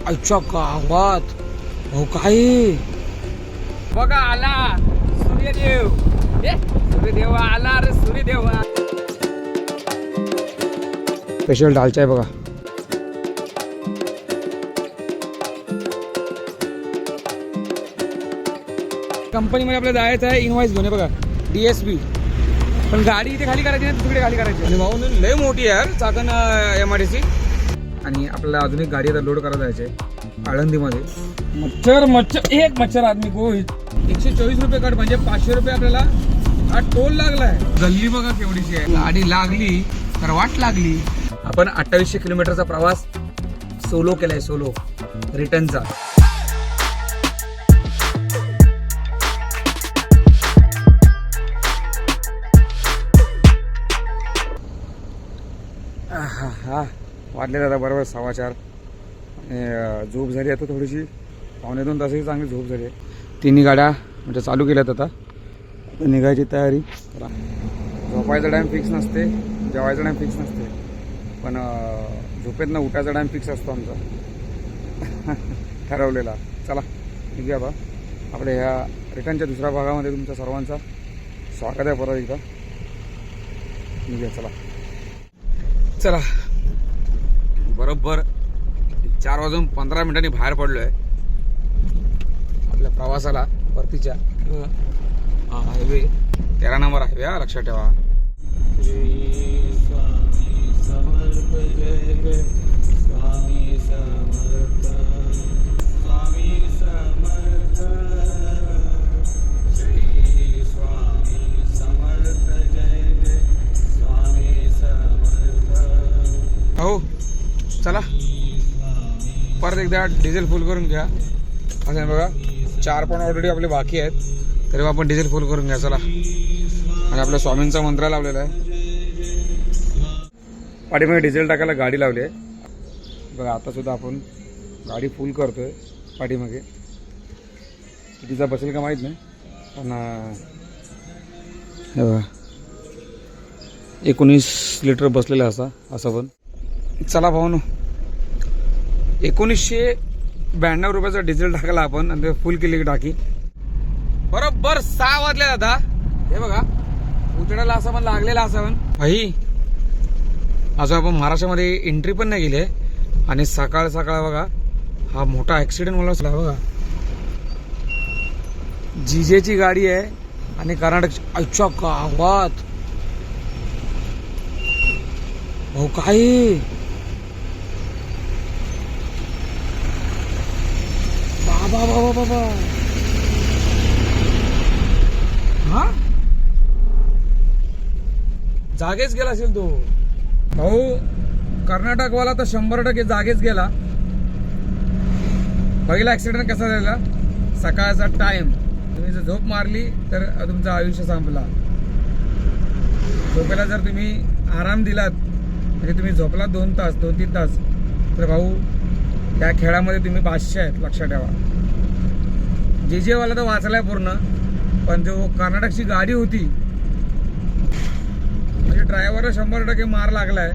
आजच्या गावात हो काय बघा आला सूर्यदेव. सूर्यदेव आला रे सूर्यदेवा. स्पेशल दालचा आहे बघा. कंपनीमध्ये आपल्याला जायचं आहे इनवॉइस घेऊन बघा DSB. पण गाडी इथे खाली करायची नाही, तिकडे खाली करायची. आणि भाऊ लय मोठी आहे यार चाकण MIDC. आणि आपल्याला अजून एक गाडी आता लोड करायला जायची आहे आळंदीमध्ये. मच्छर एक मच्छर आदमी को 124 रुपये कट म्हणजे 500 रुपये आपल्याला हा टोल लागलाय. गल्ली बघा केवढीची आहे. गाडी लागली तर वाट लागली. आपण 2800 किलोमीटरचा प्रवास सोलो केलाय, सोलो रिटर्नचा. हा वाटले दादा बरोबर 4:15. झोप झाली आता थोडीशी, 1.5-2 तासाची चांगली झोप झाली आहे. तिन्ही गाड्या म्हणजे चालू केल्यात आता निघायची तयारी. झोपायचा टाईम फिक्स नसते, जेवायचा टाईम फिक्स नसते, पण झोपेतनं उठायचा टाईम फिक्स असतो आमचा ठरवलेला. चला निघूया बा आपल्या ह्या रिटर्नच्या दुसऱ्या भागामध्ये. तुमच्या सर्वांचा स्वागत आहे परत एकदा. निघूया चला. चला बरोबर 4:15 बाहेर पडलो आहे आपल्या प्रवासाला परतीच्या. हा हायवे 13 नंबर हायवे हा, लक्षात ठेवा. श्री स्वामी समर्थ जय जय स्वामी समर्थ स्वामी समर्थ श्री स्वामी समर्थ जय जय स्वामी समर्थ. हो चला परत एकदा डिझेल फुल करून घ्या. असं बघा 4 पण ऑलरेडी आपले बाकी आहेत, तरी आपण डिझेल फुल करून घ्या. चला. आणि आपल्या स्वामींचा मंत्र लावलेला आहे. पाठीमागे डिझेल टाकायला गाडी लावली आहे बघा. आता सुद्धा आपण गाडी फुल करतोय पाठीमागे. कितीचा बसेल का माहीत नाही, पण हे बघा 19 लिटर बसलेला असं पण. चला भाऊनो 1992 रुपयाचा डिझेल टाकला आपण आणि फुल केली टाकी. बरोबर 6 वाजले आता. हे बघा उजेडाला असं पण लागलेला असं भाई. असं आपण महाराष्ट्रामध्ये एंट्री पण नाही केली आहे आणि सकाळ सकाळ बघा हा मोठा ऍक्सिडेंट मला झाला बघा. जीजेची गाडी आहे आणि कर्नाटक आजच्या गावात हो काय बाबा बाबा बाबा. हा जागेच गेला असेल तो भाऊ. कर्नाटकवाला तर 100% जागेच गेला. पहिला ऍक्सिडेंट कसा झाला, सकाळचा टाइम. तुम्ही जर झोप मारली तर तुमचं आयुष्य संपला. झोपेला जर तुम्ही आराम दिलात म्हणजे तुम्ही झोपला 2-3 तास तर भाऊ त्या खेळामध्ये तुम्ही बादशाह आहेत, लक्षात ठेवा. जेजेवाला तर वाचलाय पूर्ण, पण जो कर्नाटकची गाडी होती म्हणजे ड्रायव्हरला 100% मार लागलाय.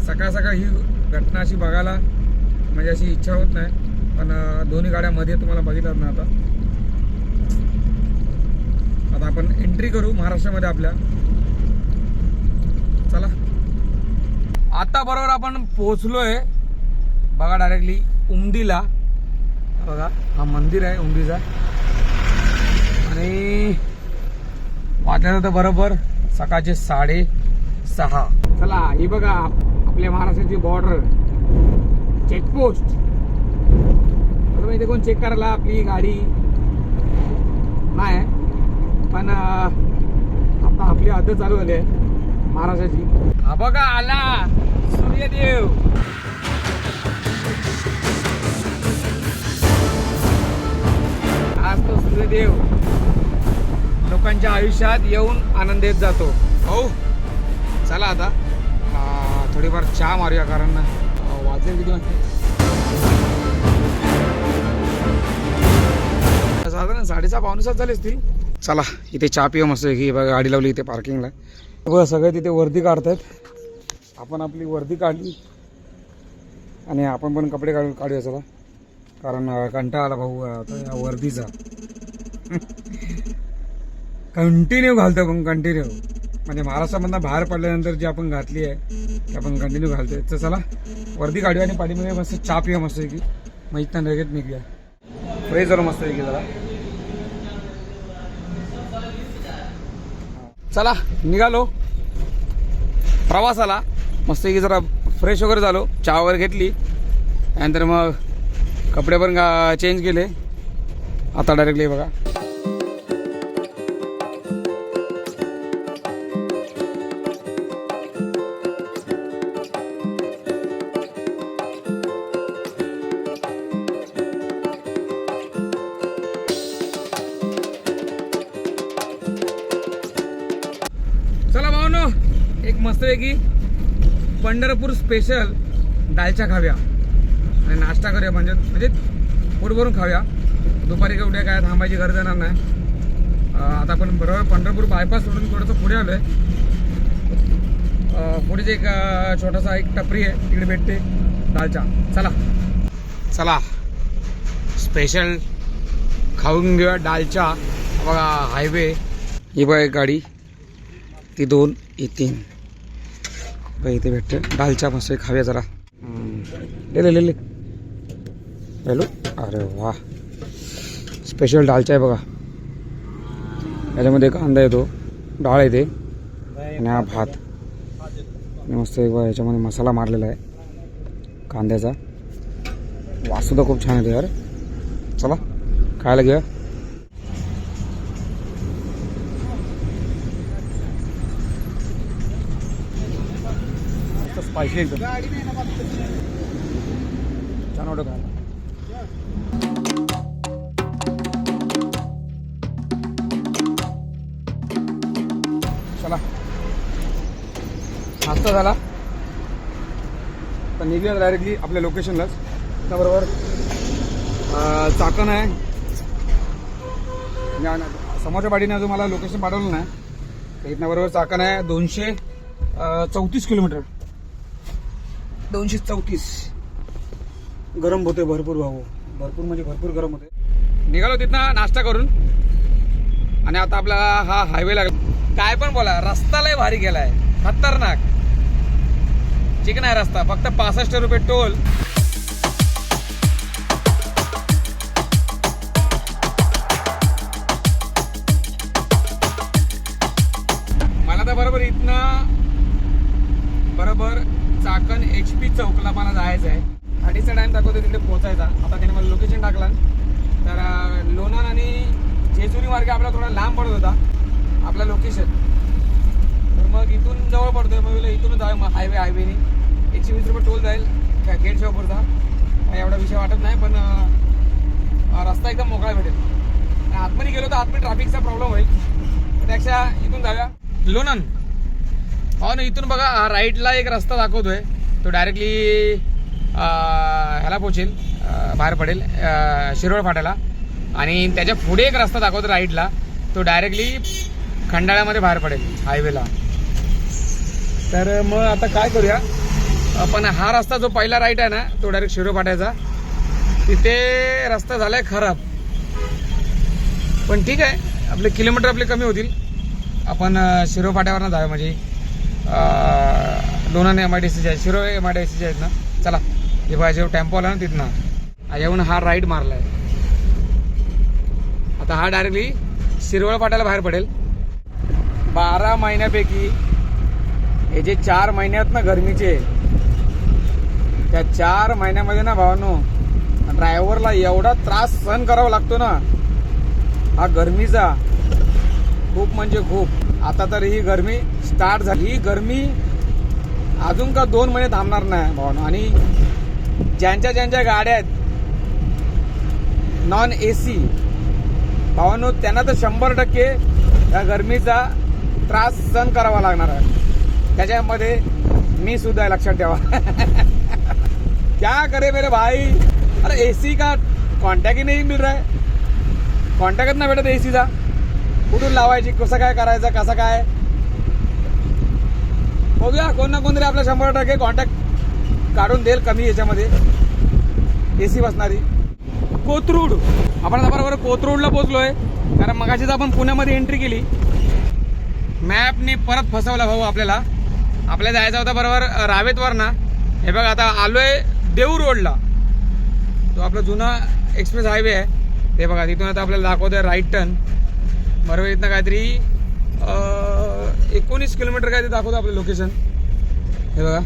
सकाळ सकाळ ही घटना अशी बघायला म्हणजे अशी इच्छा होत नाही, पण दोन्ही गाड्यामध्ये तुम्हाला बघितलं ना. आता आपण एंट्री करू महाराष्ट्रामध्ये आपल्या. चला आता बरोबर आपण पोहोचलोय बघा डायरेक्टली उमदीला. बघा हा मंदिर आहे उमदीचा. आणि वाटलं तर बरोबर सकाळचे 6:30. चला ही बघा आपल्या महाराष्ट्राची बॉर्डर चेकपोस्ट. इथे कोण चेक करायला आपली गाडी नाही, पण आता आपली हद्द चालू झाली आहे महाराष्ट्राची. हा बघा आला सूर्यदेव. आज तो सूर्यदेव लोकांच्या आयुष्यात येऊन आनंद देत जातो. हो चला आता थोडीफार चहा मारूया, कारण वाजले किती साधारण 6:30-7 झाले असतील. चला इथे चहा पिऊ मस्त की बघा. गाडी लावली इथे पार्किंगला. बघा सगळे तिथे वर्दी काढतात. आपण आपली वर्दी काढली आणि आपण पण कपडे काढूया चला, कारण कंटाळा आला भाऊ आता या वर्दीचा. कंटिन्यू घालतो पण कंटिन्यू, म्हणजे महाराष्ट्रामधनं बाहेर पडल्यानंतर जी आपण घातली आहे ती आपण कंटिन्यू घालतोय. तर चला वर्दी काढूया आणि पाठीमध्ये मस्त चहा पिऊया मस्त की, मग इथं लगेच निघूया फ्रेश झालो मस्त की जरा. चला निघालो प्रवासाला मस्त की, जरा फ्रेश वगैरे झालो, चहा वगैरे घेतली, त्यानंतर मग कपडे पण चेंज केले. आता डायरेक्टली बघा चला भावनो एक मस्तपैकी पंढरपूर स्पेशल दालचा खाव्या आणि नाश्ता करूया, म्हणजे पोट भरून खाऊया. दुपारी का उद्या काय थांबायची गरज येणार नाही. आता आपण बरोबर पंढरपूर बायपास सोडून थोडंसं पुढे आलोय. पुढेच एक छोटासा एक टपरी आहे, तिकडे भेटते दालचा. चला चला स्पेशल खाऊन घेऊया दालचा. बघा हायवे, ही बघा एक गाडी, ती 2 ही 3 इथे भेटते दालचा. मस्त खाऊया जरा. ले हॅलो, अरे वा स्पेशल दालचा आहे बघा. याच्यामध्ये कांदा येतो, डाळ येते आणि हा भात आणि मस्त एक बघा याच्यामध्ये मसाला मारलेला आहे कांद्याचा. वास सुद्धा खूप छान येतो यार. चला खायला घेऊया. स्पायसी एकदम छान वाटत खायला. चला नाश्ता झाला तर निघूया डायरेक्टली आपल्या लोकेशनलाच. त्याबरोबर चाकण आहे, समोरच्या पाठीने अजून मला लोकेशन पाठवलं नाही. तर इथनं बरोबर चाकण आहे 234 किलोमीटर. 234. गरम होते भरपूर भाऊ, भरपूर म्हणजे भरपूर गरम होते. निघालो तिथनं नाश्ता करून आणि आता आपल्याला हा हायवे लागला. काय पण बोला, रस्ता लय भारी गेलाय, खतरनाक चिकन आहे रस्ता. फक्त 65 रुपये टोल. मला तर बरोबर इथनं बरोबर चाकण HP चौकला मला जायचं आहे. 2:30चा टाइम दाखवतो तिकडे पोहोचायचा. आता त्याने मला लोकेशन टाकलं तर लोणंद आणि जेजुरी मार्गे आपला थोडा लांब पडत होता आपला लोकेशन. तर मग इथून जवळ पडतोय, मग इथूनच जाऊ. मग हायवेने 120 रुपये टोल जाईल गेट शॉपवरचा. एवढा विषय वाटत नाही, पण रस्ता एकदम मोकळा भेटेल. आतमध्ये गेलो तर आतमध्ये ट्रॅफिकचा प्रॉब्लेम होईल, त्यापेक्षा इथून जाऊया लोणंद. हो ना, इथून बघा राईटला एक रस्ता दाखवतोय, तो डायरेक्टली ह्याला पोचेल, बाहेर पडेल शिरोळ फाट्याला. आणि त्याच्या पुढे एक रस्ता दाखवतो राईटला, तो डायरेक्टली खंडाळ्यामध्ये बाहेर पडेल हायवेला. तर मग आता काय करूया आपण, हा रस्ता जो पहिला राईट आहे ना तो डायरेक्ट शिरोळ फाट्याचा, तिथे रस्ता झालाय खराब. पण ठीक आहे, आपले किलोमीटर आपले कमी होतील. आपण शिरोळ फाट्यावरनं जाऊया, म्हणजे लोणंद MIDC आहे, शिरोळ MIDC आहेत ना. चला हे पाहिजे टेम्पो आला ना तिथनं, येऊन हा राईट मारलाय. आता हा डायरेक्टली शिरोळ फाट्याला बाहेर पडेल. 12 महिन्यापैकी हे जे 4 महिन्यात ना गरमीचे, त्या 4 महिन्यामध्ये ना भावांनो ड्रायव्हरला एवढा त्रास सहन करावा लागतो ना हा गरमीचा, खूप म्हणजे खूप. आता तर ही गरमी स्टार्ट झाली, ही गरमी अजून का 2 महिने थांबणार नाही भावांनो. आणि ज्यांच्या गाड्या आहेत नॉन AC भावांनो, त्यांना तर 100% या गरमीचा त्रास सहन करावा लागणार आहे. त्याच्यामध्ये मी सुद्धा, लक्षात ठेवा. क्या करे मेरे भाई, अरे AC का कॉन्टॅक्ट ही नाही मिल रहा है. कॉन्टॅक्टच नाही भेटत ACचा. कुठून लावायची, कसं काय करायचं, कसं काय बघूया. कोण ना कोणतरी आपला 100% कॉन्टॅक्ट काढून देईल कमी याच्यामध्ये, AC बसणारी. कोथरूड, आपण आता बरोबर कोथरूडला पोहोचलोय. कारण मगाशीच आपण पुण्यामध्ये एंट्री केली, मॅपने परत फसवला भाऊ आपल्याला. आपल्याला जायचा होता बरोबर रावेतवर ना. हे बघा आता आलोय देऊ रोडला, तो आपला जुना एक्सप्रेस हायवे आहे. ते बघा तिथून आता आपल्याला दाखवतोय राईट टर्न. बरोबर इथनं काहीतरी 19 किलोमीटर काय ते दाखवतो आपलं लोकेशन. हे बघा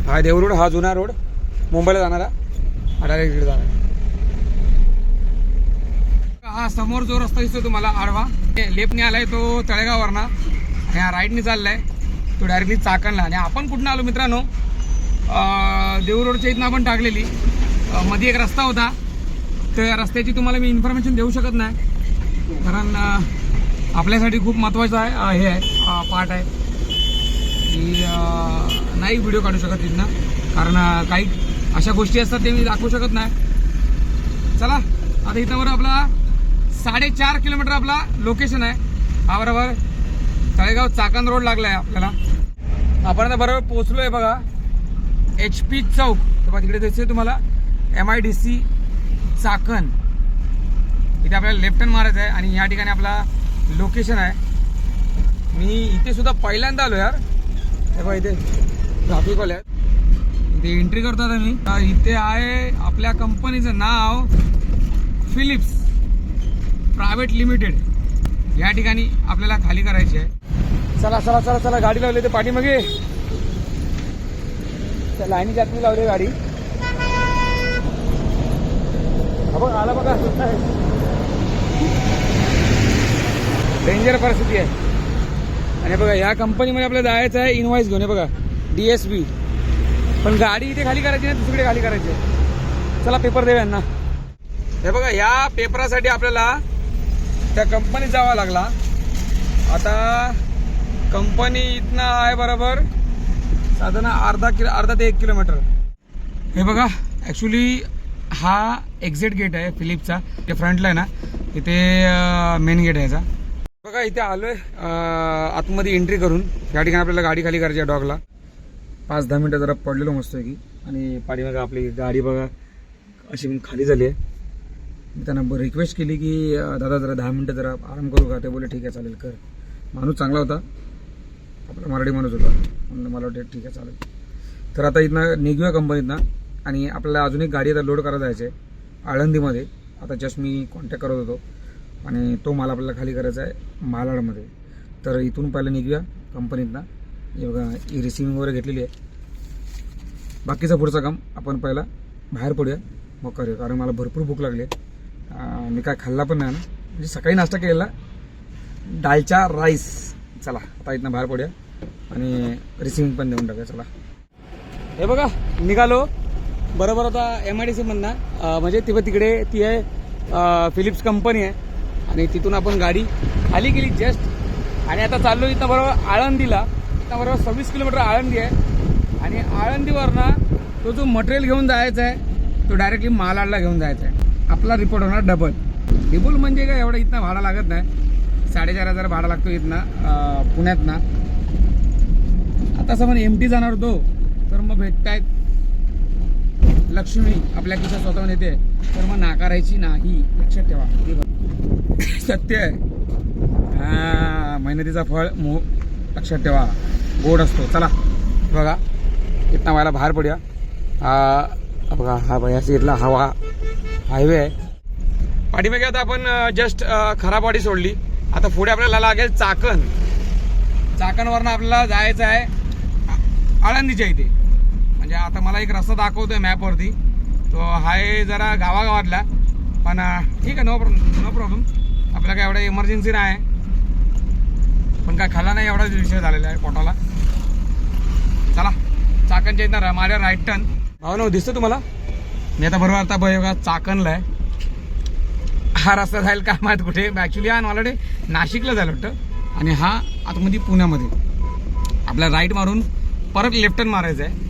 हा देऊ रोड, हा जुना रोड मुंबईला जाणारा, हा डायरेक्ट इकडे जाणार. हा समोर जो रस्ता दिसतो तुम्हाला आडवा, लेफ्टने आलाय तो तळेगाववरना, आणि हा राईटने चाललाय तो डायरेक्टली चाकणला. आणि आपण कुठून आलो मित्रांनो, देऊ रोडच्या इथनं आपण टाकलेली. मध्ये एक रस्ता होता, त्या रस्त्याची तुम्हाला मी इन्फॉर्मेशन देऊ शकत नाही, कारण आपल्यासाठी खूप महत्त्वाचा आहे, हे आहे पार्ट आहे की नाही व्हिडिओ काढू शकत तिथनं, कारण काही अशा गोष्टी असतात ते मी दाखवू शकत नाही. चला आता इथं बरोबर आपला 4.5 किलोमीटर आपला लोकेशन आहे. हा बरोबर तळेगाव चाकण रोड लागला आहे आपल्याला. आपण आता बरोबर पोहोचलो आहे बघा HP चौक. तेव्हा तिकडे दिसते तुम्हाला MIDC चाकण. इथे आपल्याला लेफ्ट टर्न मारायचं आहे आणि या ठिकाणी आपला लोकेशन आहे. मी इथे सुद्धा पहिल्यांदा आलो यार. हे बघा इथे ट्रॅफिकवाले आहेत, इथे एंट्री करतो आता मी. इथे आहे आपल्या कंपनीचं नाव फिलिप्स प्रायव्हेट लिमिटेड. या ठिकाणी आपल्याला खाली करायची आहे. चला चला चला चला, गाडी लावली ते पाठीमागे, त्या लाईनीच्या आतमध्ये लावली गाडी. बघ आला बघा, डेंजर परिस्थिती आहे. आणि बघा या कंपनीमध्ये आपल्याला जायचं आहे इनवॉइस घेऊन. हे बघा DSB, पण गाडी इथे खाली करायची नाही, दुसरीकडे खाली करायची आहे. चला पेपर देऊ यांना. हे बघा या पेपरासाठी आपल्याला त्या कंपनीत जावा लागला. आता कंपनी इथनं आहे बरोबर साधारण अर्धा ते 1 किलोमीटर. हे बघा ॲक्च्युली हा एक्झिट गेट आहे फिलिप्सचा, ते फ्रंटला आहे ना, इथे मेन गेट आहे याचा. बघा इथे आलोय आतमध्ये एंट्री करून. या ठिकाणी आपल्याला गाडी खाली करायची आहे डॉगला. 5-10 मिनटं जरा पडलेलो मस्त की. आणि पाठीमागे आपली गाडी बघा अशी खाली झाली आहे. मी त्यांना रिक्वेस्ट केली की दादा जरा 10 मिनटं जरा आराम करू का. ते बोले ठीक आहे चालेल कर. माणूस चांगला होता, आपला मराठी माणूस होता, म्हणून मला वाटतं ठीक आहे चालेल. तर आता इथनं निघूया कंपनीतनं. आणि आपल्याला अजून एक गाडी आता लोड करायला जायचं आहे आळंदीमध्ये. आता जस्ट मी कॉन्टॅक्ट करत होतो आणि तो माल आपल्याला खाली करायचा आहे मालाडमध्ये. तर इथून पहिलं निघूया कंपनीतनं. हे बघा ही रिसिव्हिंग वगैरे घेतलेली आहे. बाकीचा पुढचं काम आपण पहिला बाहेर पडूया मग करूया, कारण मला भरपूर भूक लागली आहे. मी काय खाल्ला पण नाही ना, म्हणजे सकाळी नाश्ता केलेला दालचा राईस. चला आता इथनं बाहेर पडूया आणि रिसिव्हिंग पण देऊन टाकूया. चला हे बघा निघालो बरोबर आता MIDC मधनं, म्हणजे तिकडे ती आहे फिलिप्स कंपनी आहे. आणि तिथून आपण गाडी खाली गेली जस्ट. आणि आता चाललो इथं बरोबर आळंदीला. इथं बरोबर 26 किलोमीटर आळंदी आहे. आणि आळंदीवरनं तो जो मटेरियल घेऊन जायचा आहे तो डायरेक्टली मालाडला घेऊन जायचा आहे. आपला रिपोर्ट होणार डबल. म्हणजे काय एवढं इथनं भाडा लागत नाही, 4,500 भाडा लागतो इथनं पुण्यातनं. आता समज MT जाणार होतो तर मग भेटतायत लक्ष्मी आपल्या खिशात स्वतःहून येते, तर मग नाकारायची नाही, लक्षात ठेवा. सत्य आहे, हा मेहनतीचा फळ लक्षात ठेवा गोड असतो. चला बघा इथनं व्हायला बाहेर पडूया. बघा हा भैया इथला हवा हायवे आहे. पाठीमागे आता आपण जस्ट खराबवाडी सोडली. आता पुढे आपल्याला लागेल चाकण. चाकणवरनं आपल्याला जायचं आहे आळंदीच्या इथे. म्हणजे आता मला एक रस्ता दाखवतोय मॅपवरती, तो आहे जरा गावागावातला, पण ठीक आहे नो प्रॉब्लेम. आपल्याला काय एवढा इमर्जन्सी नाही, पण काय खाल्ला नाही एवढाच विषय झालेला आहे पोटाला. चला चाकणच्या इथं माझ्या राईट टर्न. भावना दिसतं तुम्हाला, मी आता बरोबर आता बघा चाकणला आहे. हा रस्ता जाईल काय माहीत कुठे. ॲक्च्युली हा मला नाशिकला जायला वाटतं आणि हा आतमध्ये पुण्यामध्ये. आपल्या राईट मारून परत लेफ्ट टर्न मारायचं आहे.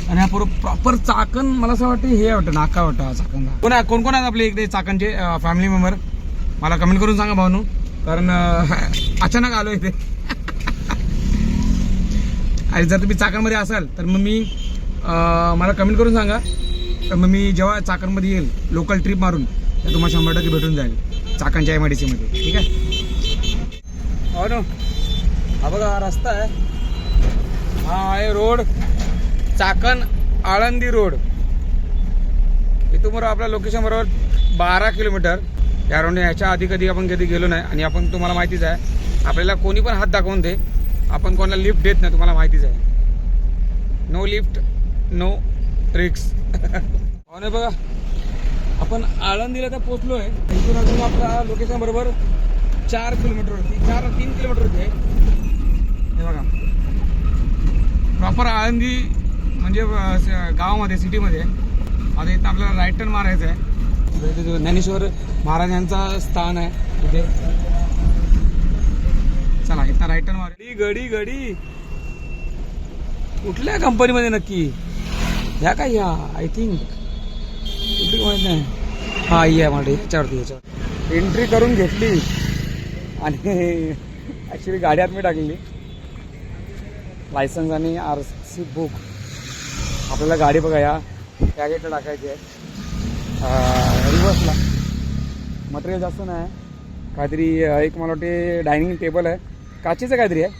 आणि हा प्रॉपर चाकण मला असं वाटतं हे वाटतं नाका वाटतं हा चाकणला. कोण कोण आहेत आपले इकडे चाकणचे फॅमिली मेंबर मला कमेंट करून सांगा भावनू, कारण अचानक आलो इथे. आणि जर तुम्ही चाकणमध्ये असाल तर मग मी मला कमेंट करून सांगा, तर मग मी जेव्हा चाकणमध्ये येईल लोकल ट्रिप मारून तर तुम्हाला 100% भेटून जाईल चाकणच्या MIDC मध्ये. ठीक आहे. हो ना, हा बघा हा रस्ता आहे, हा आहे रोड चाकण आळंदी रोड. इथून बरोबर आपल्या लोकेशन बरोबर 12 किलोमीटर. या रोडने याच्या आधी कधी आपण गेलो नाही. आणि आपण तुम्हाला माहितीच आहे, आपल्याला कोणी पण हात दाखवून दे, आपण कोणाला लिफ्ट देत नाही, तुम्हाला माहितीच आहे. नो लिफ्ट नो रिक्स. हो ना, बघा आपण आळंदीला तर पोचलो आहे. इथून अजून आपल्या लोकेशन बरोबर 4 किलोमीटर होती, 3 किलोमीटर होते. हे बघा प्रॉपर आळंदी म्हणजे गावामध्ये सिटीमध्ये. आता इथं आपल्याला राईट टर्न मारायचं आहे. ज्ञानेश्वर महाराज यांचा स्थान आहे तिथे. चला इथं राईट टर्न मार. गडी कुठल्या कंपनीमध्ये नक्की ह्या काय ह्या आय थिंक कुठली माहित नाही. हा ही आहे माझी याच्यावरती एंट्री करून घेतली आणि ॲक्च्युली गाडी आत मी टाकलेली. लायसन्स आणि RC बुक आपल्याला गाडी बघा या गेटला टाकायची आहे. रिवर्सला मटेरियल जास्त नाही, काहीतरी एक मला वाटते डायनिंग टेबल आहे, काचेचं काहीतरी आहे.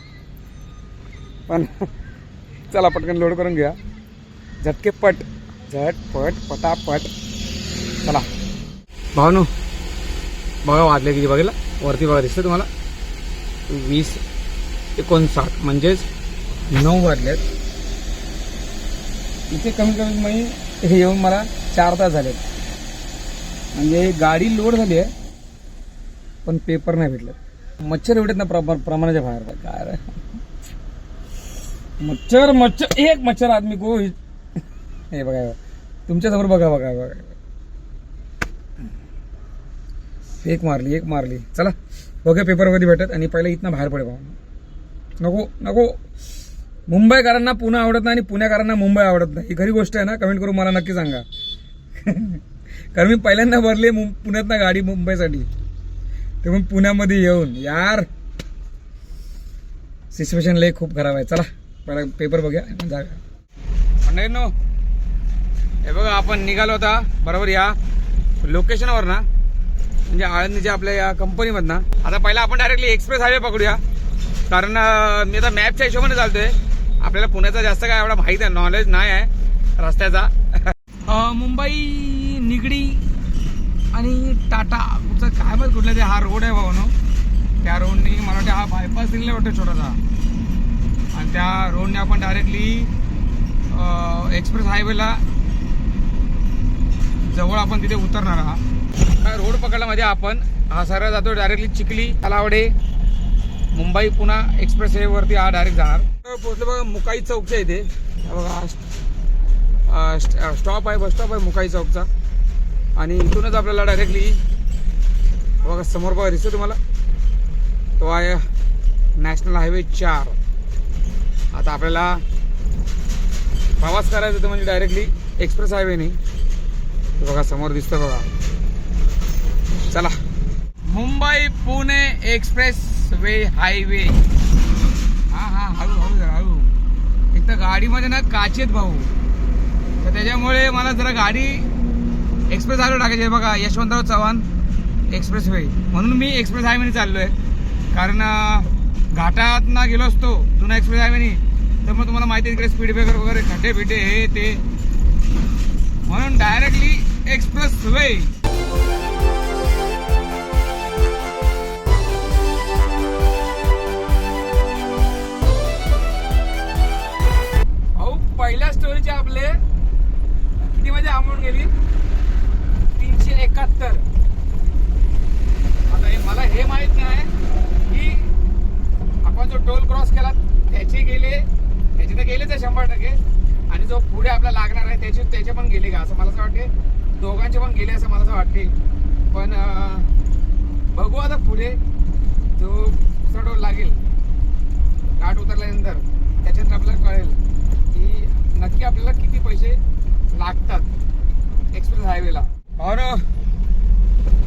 पण चला पटकन लोड करून घ्या, झटकेपट झटपट पटापट. चला भावनो बघा वाजले किती बघायला वरती बघा दिसतं तुम्हाला 20:59 म्हणजेच 9 वाजलेत. इथे कमीत कमी हे येऊन मला 4 तास झालेत. म्हणजे गाडी लोड झाली आहे पण पेपर नाही भेटले. मच्छर एवढेत ना प्रमाणाच्या बाहेर. काय रे मच्छर एक मच्छर आदमी को. हे बघा तुमच्यासमोर बघा. एक मारली. चला बघा पेपर कधी भेटत. आणि पहिला इथनं बाहेर पडे. नको मुंबईकरांना पुणे आवडत नाही आणि पुण्याकरांना मुंबई आवडत नाही. ही खरी गोष्ट आहे ना, कमेंट करून मला नक्की सांगा. कारण मी पहिल्यांदा भरले पुण्यातनं गाडी मुंबईसाठी, ते मग पुण्यामध्ये येऊन यार सिच्युएशन लय खूप खराब आहे. चला पहिला पेपर बघूया जागा. नो हे बघा आपण निघालो होता बरोबर या लोकेशनवर ना, म्हणजे आळंदीच्या आपल्या या कंपनीमधनं. आता पहिला आपण डायरेक्टली एक्सप्रेस हायवे पकडूया, कारण मी आता मॅपच्या हिशोबाने चालतोय. आपल्याला पुण्याचा जास्त काय एवढा माहीत आहे, नॉलेज नाही आहे रस्त्याचा. मुंबई निगडी आणि टाटा काय माहित कुठला ते हा रोड आहे भाऊ. त्या रोडनी मला वाटतं हा बायपास दिलेला वाटतं छोटासा, आणि त्या रोडने आपण डायरेक्टली एक्सप्रेस हायवेला जवळ आपण तिथे उतरणार आहात. काय रोड पकडला म्हणजे आपण हा सरळ जातो डायरेक्टली चिखली तलावडे मुंबई पुणा एक्सप्रेस हायवेवरती हा डायरेक्ट जाणार. पोहोचलो बघा मुकाई चौकच्या इथे. बघा स्टॉप आहे, बस स्टॉप आहे मुकाई चौकचा. आणि इथूनच आपल्याला डायरेक्टली बघा समोर बघा दिसतो तुम्हाला, तो आहे नॅशनल हायवे 4. आता आपल्याला प्रवास करायचा होता म्हणजे डायरेक्टली एक्सप्रेस हायवेने. बघा समोर दिसतं बघा. चला Mumbai Pune express way highway. हा हळू. एक तर गाडीमध्ये ना काचेत भाऊ, तर त्याच्यामुळे मला जरा गाडी एक्सप्रेस हायवे टाकायची आहे. बघा यशवंतराव चव्हाण एक्सप्रेस वे, म्हणून मी एक्सप्रेस हायवेने चाललो आहे. कारण घाटात ना गेलो असतो जुना एक्सप्रेस हायवेने तर मग तुम्हाला माहिती आहे तिकडे स्पीड ब्रेकर वगैरे खड्डे बिड्डे हे ते, म्हणून डायरेक्टली एक्सप्रेस वे. पहिल्या स्टोरीचे आपले किती मध्ये अमाऊंट गेली 371. आता मला हे माहित नाही की आपण जो टोल क्रॉस केला त्याचे तर गेलेच आहे 100%, आणि जो पुढे आपला लागणार आहे त्याचे पण गेले का असं मला असं वाटते. दोघांचे पण गेले असं मला असं वाटते. पण बघू आता पुढे जो दुसरा टोल लागेल घाट उतरल्यानंतर त्याच्यात आपल्याला कळेल की नक्की आपल्याला किती पैसे लागतात एक्सप्रेस हायवेला. और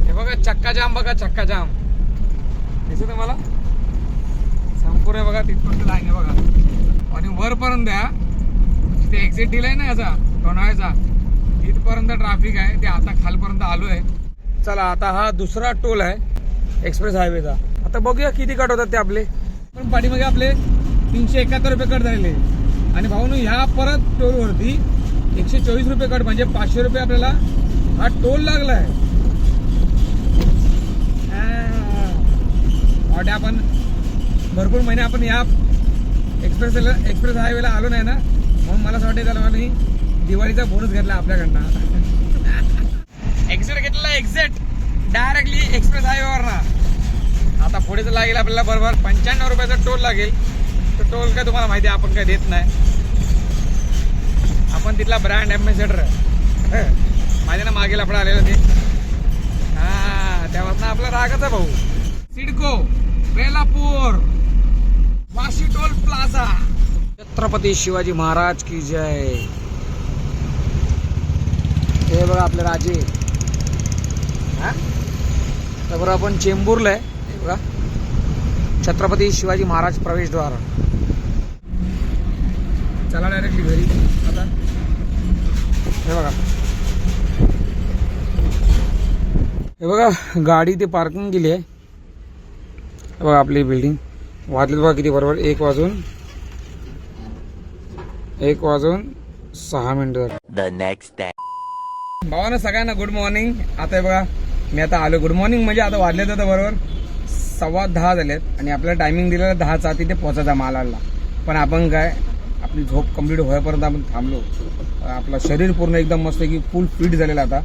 हे बघा चक्का जाम, बघा चक्का जाम दिसत तुम्हाला संपूर्ण बघा तिथपर्यंत लाईन आहे बघा. आणि वरपर्यंत द्या ते एक्झिट दिलाय ना याचा लोणावळ्याचा इथपर्यंत ट्रॅफिक आहे ते आता खालपर्यंत आलोय. चला आता हा दुसरा टोल आहे एक्सप्रेस हायवेचा. आता बघूया किती कट होतात ते आपले. पण पाठीमागे आपले 371 रुपये कट झालेले आणि भाऊन ह्या परत टोलवरती 124 रुपये कट म्हणजे 500 रुपये आपल्याला हा टोल लागलाय. आपण भरपूर महिने आपण या एक्सप्रेस हायवेला आलो नाही ना म्हणून मला असं वाटतं त्याला मला दिवाळीचा बोनस घेतला आपल्याकडनं. एक्झिट घेतलेला एक्झिट डायरेक्टली एक्सप्रेस हायवेवर ना. आता पुढे लागेल आपल्याला बरोबर 95 रुपयाचा टोल लागेल. तो टोल काय तुम्हाला माहिती आहे आपण काय देत नाही. आपण तिथला ब्रँड ॲम्बॅसेडर माझ्या ना मागेल आपण आलेलं ते त्यावर आपला रागाचा भाऊ. CIDCO Belapur Vashi toll plaza. छत्रपती शिवाजी महाराज की जय. हे बघा आपले राजे. तर बरं आपण चेंबूरला आहे. हे बघा छत्रपती शिवाजी महाराज प्रवेशद्वार. चला डायरेक्टली घरी आता. हे बघा हे बघा गाडी ते पार्किंग केली आहे. हे बघा आपली बिल्डिंग. वाजले बघा किती बरोबर 1 वाजून 6 मिनिटं. The next day. भावानं सगळ्यांना गुड मॉर्निंग. आता हे बघा मी आता आलो. गुड मॉर्निंग म्हणजे आता वाजले तर बरोबर 10:15 झालेत आणि आपल्याला टायमिंग दिलेला 10चा तिथे पोहोचायचा मालाडला. पण आपण काय आपली झोप कंप्लीट होईपर्यंत आपण थांबलो. आपलं शरीर पूर्ण एकदम मस्त की फुल फिट झालेलं. आता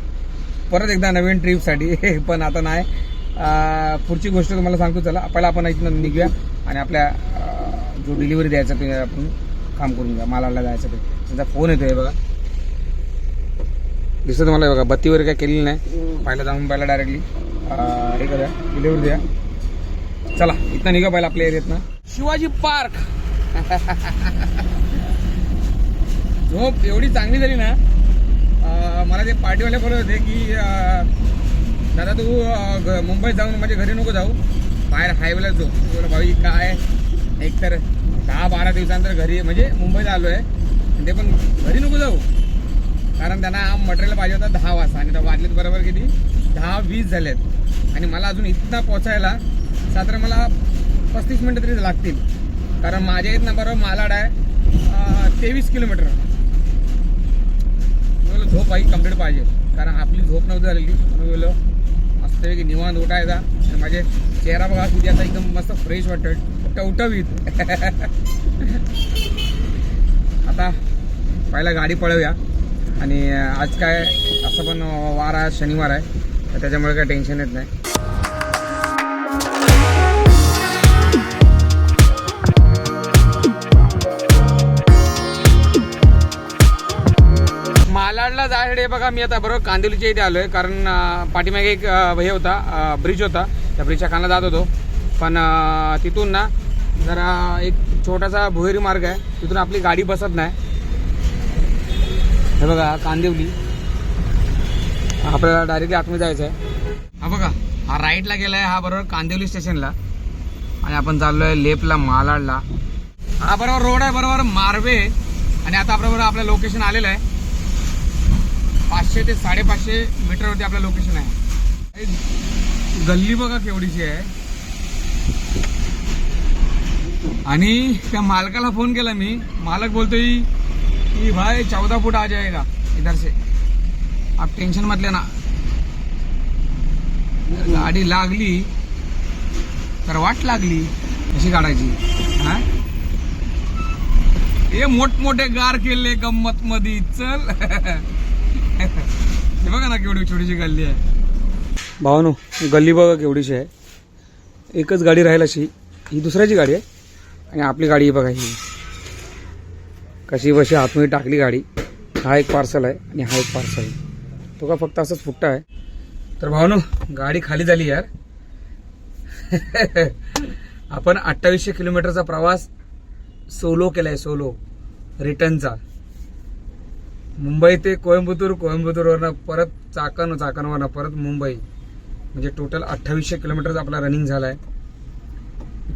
परत एकदा नवीन ट्रिपसाठी पण आता नाही. पुढची गोष्ट तुम्हाला सांगतो. चला पहिला आपण इथनं निघूया आणि आपल्या जो डिलिव्हरी द्यायचा ते आपण काम करून घ्या. मालाडला जायचं ते त्यांचा फोन येतोय बघा. दिसतं तुम्हाला बघा बत्ती वगैरे काय केलेली नाही. पहिला जाऊन पहिला डायरेक्टली हे करूया डिलिव्हरी द्या. चला इथं निघा पहिला आपल्या एरियात ना. शिवाजी पार्क. झोप एवढी चांगली झाली ना. मला ते पार्टीवाले बोलत होते की दादा तू मुंबईत जाऊन माझ्या घरी नको जाऊ बाहेर हायवेला झोप. बोला भाई काय एकतर 10-12 दिवसानंतर घरी म्हणजे मुंबईत आलो आहे ते पण घरी नको जाऊ कारण त्यांना मटेरियल पाहिजे होता 10 वाजता आणि वाजलेत बरोबर किती 10-20 झालेत आणि मला अजून इथं पोचायला साधारण मला 35 मिनिटं तरी लागतील कारण माझ्या इथनं बरोबर मालाड आहे 23 किलोमीटर. झोप आई कम्प्लीट पाहिजे कारण आपली झोप नव्हती झालेली. म्हणून बोललो मस्तपैकी निवांत उठायचा आणि माझे चेहरा बघा किती आता एकदम मस्त फ्रेश वाटत टवटवीत. आता पहिला गाडी पळवूया आणि आज काय असं पण वार आहे शनिवार आहे तर त्याच्यामुळे काय टेन्शन येत नाही. मालाडला जायसाठी बघा मी आता बरोबर कांदिवलीच्या इथे आलोय कारण पाठीमागे एक हे होता ब्रिज होता त्या ब्रिजच्या खाली जात होतो पण तिथून ना जरा एक छोटासा भुहेरी मार्ग आहे तिथून आपली गाडी बसत नाही. हे बघा कांदिवली आपल्याला डायरेक्टली आतमध्ये जायचं आहे. हा बघा हा राईटला गेलाय हा बरोबर कांदिवली स्टेशनला आणि आपण चाललोय लेफ्टला मालाडला. हा बरोबर रोड आहे बरोबर मार्वे आणि आता बरोबर आपलं लोकेशन आलेलं आहे 500 ते 550 मीटरवरती आपलं लोकेशन आहे. गल्ली बघा केवढीची आहे आणि त्या मालकाला फोन केला मी. मालक बोलतोय की भाई 14 फुट आ जाएगा इधर से आप टेंशन मत लेना. गाडी लागली तर वाट लागली कशी काढायची. हा हे मोठमोठे गार केले गंमत मध्ये चल. हे बघा ना केवढी छोटीशी गल्ली आहे. भावानो गल्ली बघा केवढीशी आहे. एकच गाडी राहील अशी ही दुसऱ्याची गाडी आहे आणि आपली गाडी बघा ही कशी बशी आतमध्ये टाकली गाडी. हा एक पार्सल आहे आणि हा एक पार्सल आहे तो का फक्त असंच फुट्टा आहे. तर भावानो गाडी खाली झाली यार. आपण 2800 किलोमीटरचा प्रवास सोलो केलाय सोलो रिटर्नचा. मुंबई ते कोइंबतूरवरनं परत चाकणवरनं परत मुंबई म्हणजे टोटल 2800 किलोमीटरचा आपला रनिंग झालाय.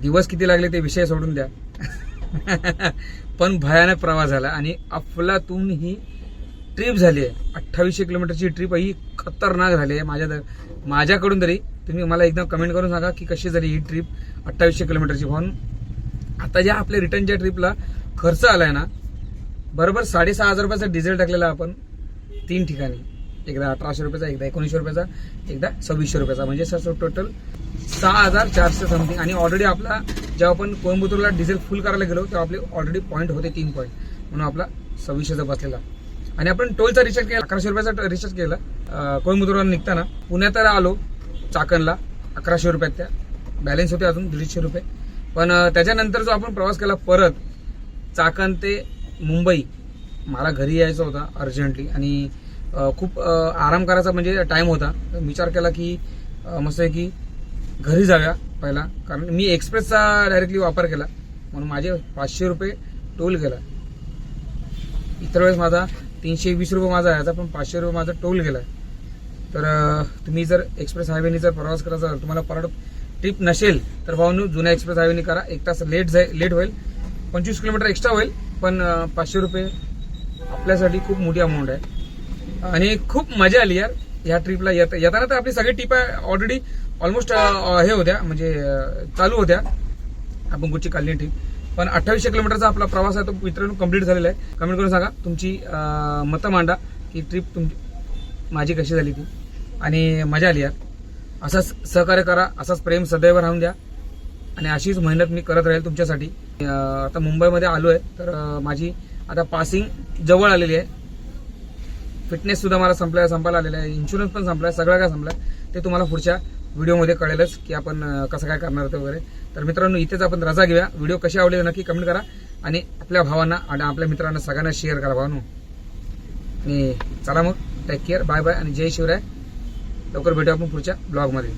दिवस किती लागले ते विषय सोडून द्या पण भयानक प्रवास झाला आणि अफलातून ही ट्रिप झाली आहे. 2800 किलोमीटरची ट्रिप ही खतरनाक झाली आहे माझ्याकडून तरी. तुम्ही मला एकदम कमेंट करून सांगा की कशी झाली ही ट्रिप 2800 किलोमीटरची. म्हणून आता ज्या आपल्या रिटर्नच्या ट्रिपला खर्च आलाय ना, बरोबर 6,500 रुपयाचा डिझेल टाकलेला आपण 3 ठिकाणी. एकदा 1,800 रुपयाचा, एकदा 1,900 रुपयाचा, एकदा 2,600 रुपयाचा, म्हणजे सर टोटल 6,400 समथिंग. आणि ऑलरेडी आपला जेव्हा आपण कोइंबतूरला डिझेल फुल करायला गेलो तेव्हा आपले ऑलरेडी पॉईंट होते 3 पॉईंट, म्हणून आपला 2,600चा बसलेला. आणि आपण टोलचा रिचार्ज केला, 1,100 रुपयाचा रिचार्ज केला कोइंबतूरला निघताना. पुण्यात आलो चाकणला 1,100 रुपयात, त्या बॅलन्स होते अजून 150 रुपये. पण त्याच्यानंतर जो आपण प्रवास केला परत चाकण ते मुंबई, मला घरी यायचं होता अर्जंटली आणि खूप आराम करायचा म्हणजे टाइम होता. विचार केला की मस्त आहे की घरी जाऊया पहिला, कारण मी एक्सप्रेसचा डायरेक्टली वापर केला म्हणून माझे 500 रुपये टोल गेला. इतर वेळेस माझा 320 रुपये माझा यायचा, पण 500 रुपये माझा टोल गेला. तर तुम्ही जर एक्सप्रेस हायवेने जर प्रवास करायचा, तुम्हाला परत ट्रिप नसेल तर भाऊंनो जुन्या एक्सप्रेस हायवेने करा. 1 तास लेट होईल, 25 किलोमीटर एक्स्ट्रा होईल, पण 500 रुपये आपल्यासाठी खूप मोठी अमाऊंट आहे. आणि खूप मजा आली यार ह्या ट्रिपला. येताना तर आपली सगळी ट्रिप ऑलरेडी ऑलमोस्ट हे होत्या, म्हणजे चालू होत्या, आपण कुठची काढली ट्रिप. पण 2800 किलोमीटरचा आपला प्रवास आहे तो मित्रांनो कंप्लीट झालेला आहे. कमेंट करून सांगा तुमची मतं मांडा की ट्रिप तुमची माझी कशी झाली ती, आणि मजा आली यार. असंच सहकार्य करा, असाच प्रेम सदैव राहून द्या, आणि अशीच मेहनत मी करत राहील तुमच्यासाठी. आता मुंबईमध्ये आलो आहे, तर माझी आता पासिंग जवळ आलेली आहे. फिटनेस सुद्धा मला संपायला आलेला आहे, इन्शुरन्स पण संपलाय, सगळं काय संपलाय ते तुम्हाला पुढच्या व्हिडिओमध्ये कळेलच की आपण कसं काय करणार ते वगैरे. तर मित्रांनो इथेच आपण रजा घेऊया. व्हिडिओ कशी आवडले नक्की कमेंट करा, आणि आपल्या भावांना आणि आपल्या मित्रांना सगळ्यांना शेअर करा भावांनो. आणि चला मग, टेक केअर, बाय बाय आणि जय शिवराय. लवकर भेटू आपण पुढच्या ब्लॉगमध्ये.